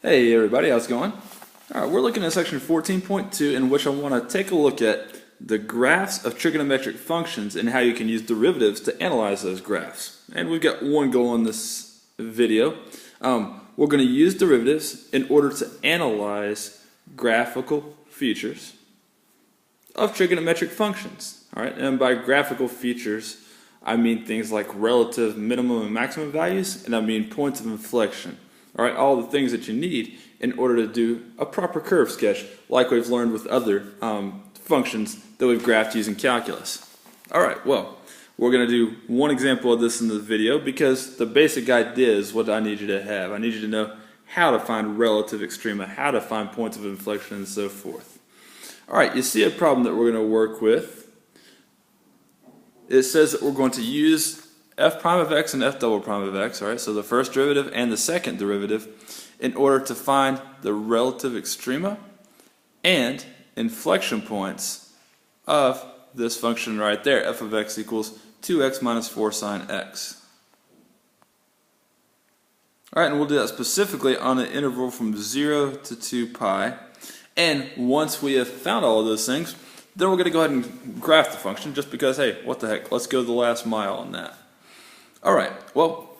Hey everybody, how's it going? Alright, we're looking at section 14.2 in which I want to take a look at the graphs of trigonometric functions and how you can use derivatives to analyze those graphs. And we've got one goal in this video. We're going to use derivatives in order to analyze graphical features of trigonometric functions. Alright, and by graphical features, I mean things like relative minimum and maximum values, and I mean points of inflection. Alright, all the things that you need in order to do a proper curve sketch like we've learned with other functions that we've graphed using calculus. Alright, well, we're going to do one example of this in the video because the basic idea is what I need you to have. I need you to know how to find relative extrema, how to find points of inflection, and so forth. Alright, you see a problem that we're going to work with. It says that we're going to use f prime of x and f double prime of x, alright, so the first derivative and the second derivative, in order to find the relative extrema and inflection points of this function right there, f of x equals 2x minus 4 sine x. Alright, and we'll do that specifically on an interval from 0 to 2 pi. And once we have found all of those things, then we're going to go ahead and graph the function just because, hey, what the heck, let's go the last mile on that. Alright, well,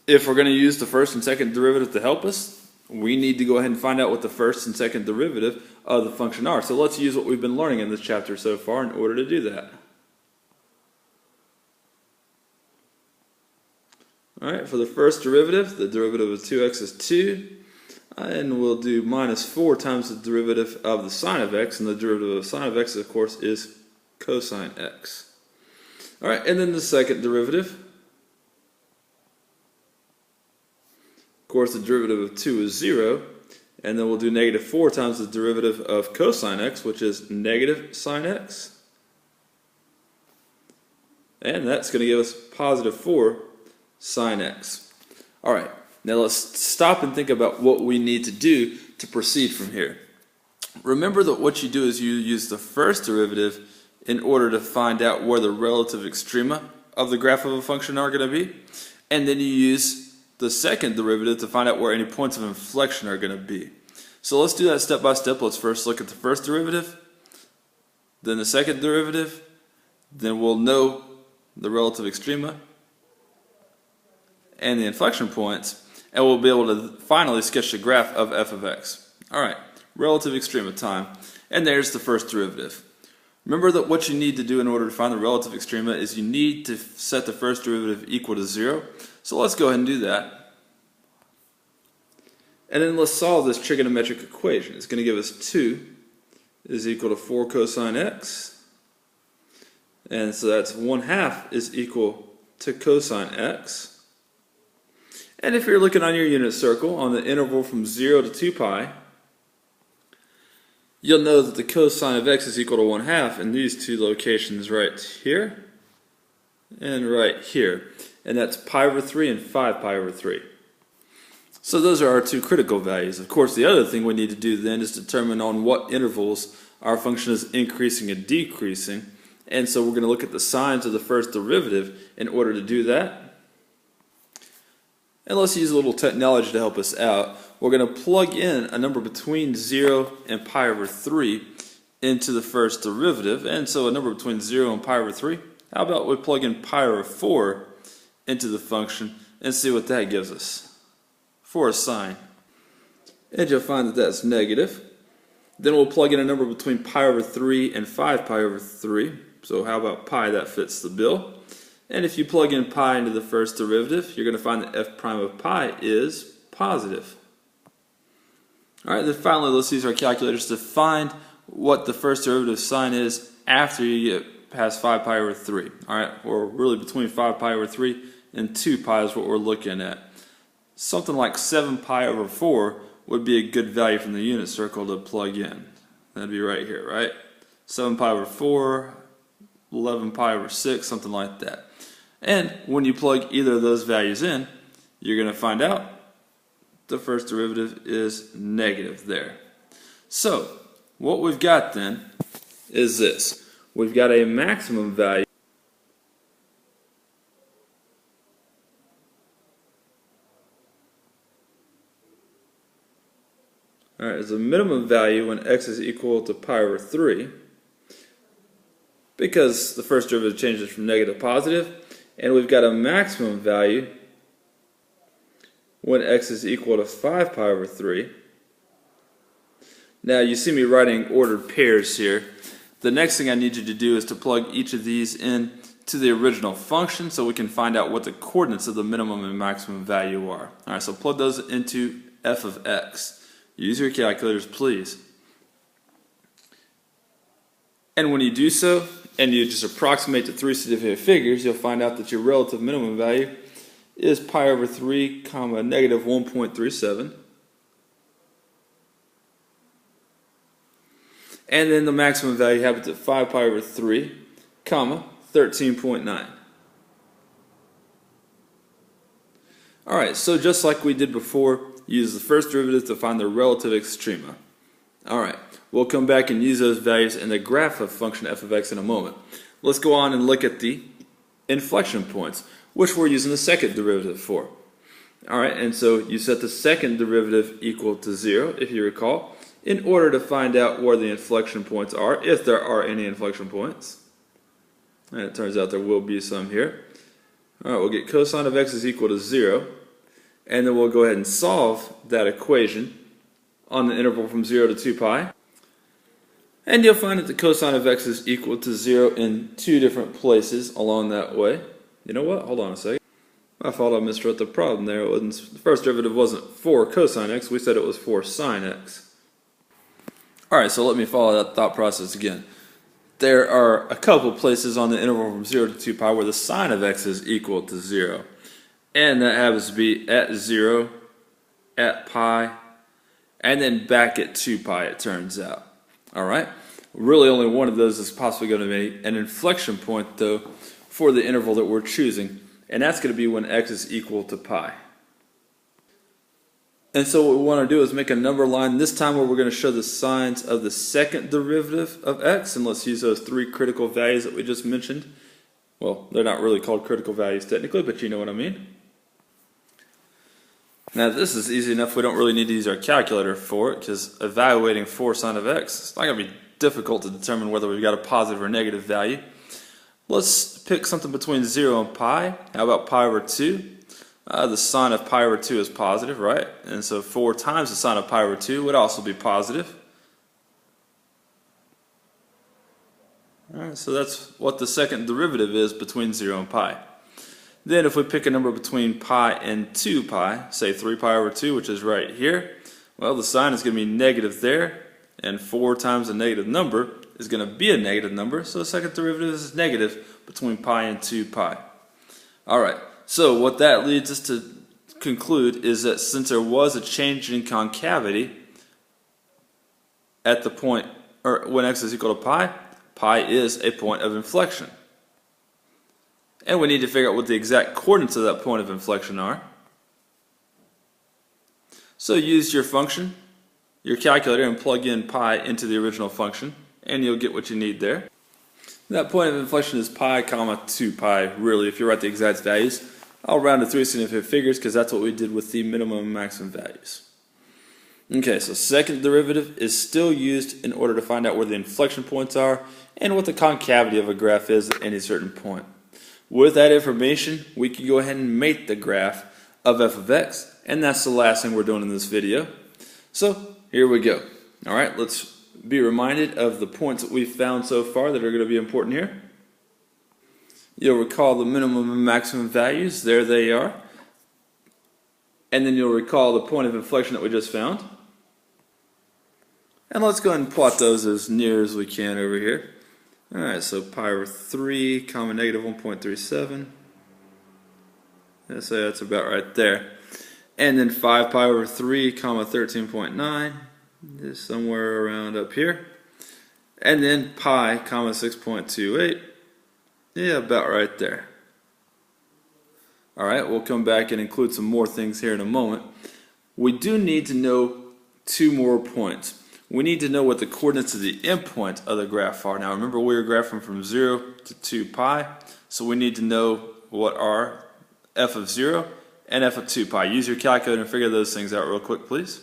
if we're going to use the first and second derivative to help us, we need to go ahead and find out what the first and second derivative of the function are. So let's use what we've been learning in this chapter so far in order to do that. Alright, for the first derivative, the derivative of 2x is 2. And we'll do minus 4 times the derivative of the sine of x, and the derivative of sine of x, of course, is cosine x. Alright, and then the second derivative. Of course, the derivative of 2 is 0, and then we'll do negative 4 times the derivative of cosine x, which is negative sine x. And that's going to give us positive 4 sine x. Alright, now let's stop and think about what we need to do to proceed from here. Remember that what you do is you use the first derivative in order to find out where the relative extrema of the graph of a function are going to be, and then you use the second derivative to find out where any points of inflection are going to be. So let's do that step by step. Let's first look at the first derivative, then the second derivative, then we'll know the relative extrema and the inflection points, and we'll be able to finally sketch the graph of f of x. Alright, relative extrema time, and there's the first derivative. Remember that what you need to do in order to find the relative extrema is you need to set the first derivative equal to 0. So let's go ahead and do that. And then let's solve this trigonometric equation. It's going to give us 2 is equal to 4 cosine x. And so that's 1/2 is equal to cosine x. And if you're looking on your unit circle on the interval from 0 to 2 pi, you'll know that the cosine of x is equal to 1/2 in these two locations right here and right here. And that's pi over 3 and 5 pi over 3. So those are our two critical values. Of course, the other thing we need to do then is determine on what intervals our function is increasing and decreasing. And so we're going to look at the signs of the first derivative in order to do that. And let's use a little technology to help us out. We're going to plug in a number between 0 and pi over 3 into the first derivative. And so a number between 0 and pi over 3. How about we plug in pi over 4 into the function and see what that gives us for a sign. And you'll find that that's negative. Then we'll plug in a number between pi over 3 and 5 pi over 3. So how about pi? That fits the bill. And if you plug in pi into the first derivative, you're going to find that f prime of pi is positive. Alright, then finally let's use our calculators to find what the first derivative sign is after you get past 5 pi over 3. Alright, or really between 5 pi over 3 and 2 pi is what we're looking at. Something like 7 pi over 4 would be a good value from the unit circle to plug in. That'd be right here, right? 7 pi over 4, 11 pi over 6, something like that. And when you plug either of those values in, you're going to find out the first derivative is negative there. So, what we've got then is this. We've got a maximum value Alright, is a minimum value when x is equal to pi over 3, because the first derivative changes from negative to positive, and we've got a maximum value when x is equal to 5 pi over 3. Now you see me writing ordered pairs here. The next thing I need you to do is to plug each of these in to the original function so we can find out what the coordinates of the minimum and maximum value are. Alright, so plug those into f of x. Use your calculators, please. And when you do so, and you just approximate to three significant figures, you'll find out that your relative minimum value is pi over 3, comma, negative 1.37. And then the maximum value happens at 5 pi over 3, comma, 13.9. Alright, so just like we did before, use the first derivative to find the relative extrema. Alright, we'll come back and use those values in the graph of function f of x in a moment. Let's go on and look at the inflection points, which we're using the second derivative for. Alright, and so you set the second derivative equal to 0, if you recall, in order to find out where the inflection points are, if there are any inflection points. And it turns out there will be some here. Alright, we'll get cosine of x is equal to 0, and then we'll go ahead and solve that equation on the interval from 0 to 2 pi. And you'll find that the cosine of x is equal to 0 in two different places along that way. You know what? Hold on a second. I thought I miswrote the problem there. It wasn't, the first derivative wasn't for cosine x, we said it was for sine x. Alright, so let me follow that thought process again. There are a couple places on the interval from 0 to 2 pi where the sine of x is equal to 0. And that happens to be at 0, at pi, and then back at 2 pi, it turns out. Alright? Really only one of those is possibly going to be an inflection point, though, for the interval that we're choosing. And that's going to be when x is equal to pi. And so what we want to do is make a number line, this time where we're going to show the signs of the second derivative of x, and let's use those three critical values that we just mentioned. Well, they're not really called critical values technically, but you know what I mean. Now this is easy enough, we don't really need to use our calculator for it, because evaluating for sine of x, it's not going to be difficult to determine whether we've got a positive or negative value. Let's pick something between 0 and pi. How about pi over 2? The sine of pi over 2 is positive, right? And so 4 times the sine of pi over 2 would also be positive. Alright, so that's what the second derivative is between 0 and pi. Then if we pick a number between pi and 2 pi, say 3 pi over 2, which is right here, well, the sign is going to be negative there, and 4 times a negative number is going to be a negative number, so the second derivative is negative between pi and 2 pi. Alright, so what that leads us to conclude is that since there was a change in concavity at the point, or when x is equal to pi, pi is a point of inflection. And we need to figure out what the exact coordinates of that point of inflection are. So use your function, your calculator, and plug in pi into the original function, and you'll get what you need there. That point of inflection is pi, comma, 2 pi, really, if you write the exact values. I'll round to three significant figures because that's what we did with the minimum and maximum values. Okay, so second derivative is still used in order to find out where the inflection points are and what the concavity of a graph is at any certain point. With that information, we can go ahead and make the graph of f of x, and that's the last thing we're doing in this video. So here we go. Alright, let's be reminded of the points that we've found so far that are going to be important here. You'll recall the minimum and maximum values, there they are. And then you'll recall the point of inflection that we just found. And let's go ahead and plot those as near as we can over here. Alright, so pi over 3, comma, negative 1.37. Let's say that's about right there. And then 5 pi over 3, comma, 13.9. Just somewhere around up here. And then pi, comma, 6.28. Yeah, about right there. Alright, we'll come back and include some more things here in a moment. We do need to know two more points. We need to know what the coordinates of the endpoint of the graph are. Now remember, we were graphing from 0 to 2 pi, so we need to know what are f of 0 and f of 2 pi. Use your calculator and figure those things out real quick, please.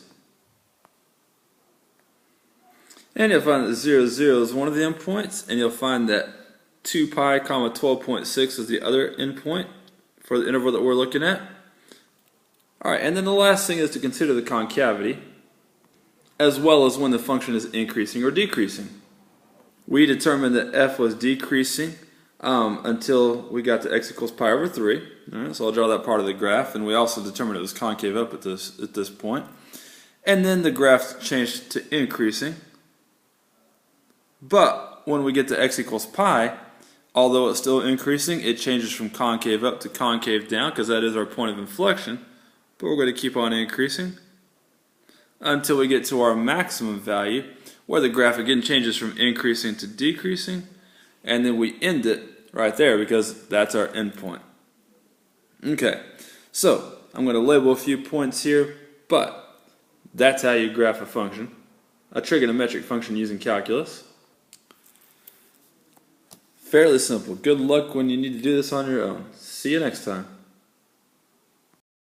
And you'll find that 0, 0 is one of the endpoints, and you'll find that 2 pi comma 12.6 is the other endpoint for the interval that we're looking at. Alright, and then the last thing is to consider the concavity, as well as when the function is increasing or decreasing. We determined that f was decreasing until we got to x equals pi over 3. Alright, so I'll draw that part of the graph, and we also determined it was concave up at this point. And then the graph changed to increasing. But when we get to x equals pi, although it's still increasing, it changes from concave up to concave down, because that is our point of inflection. But we're going to keep on increasing until we get to our maximum value, where the graph again changes from increasing to decreasing, and then we end it right there because that's our endpoint. Okay, so I'm going to label a few points here, but that's how you graph a function, a trigonometric function using calculus. Fairly simple. Good luck when you need to do this on your own. See you next time.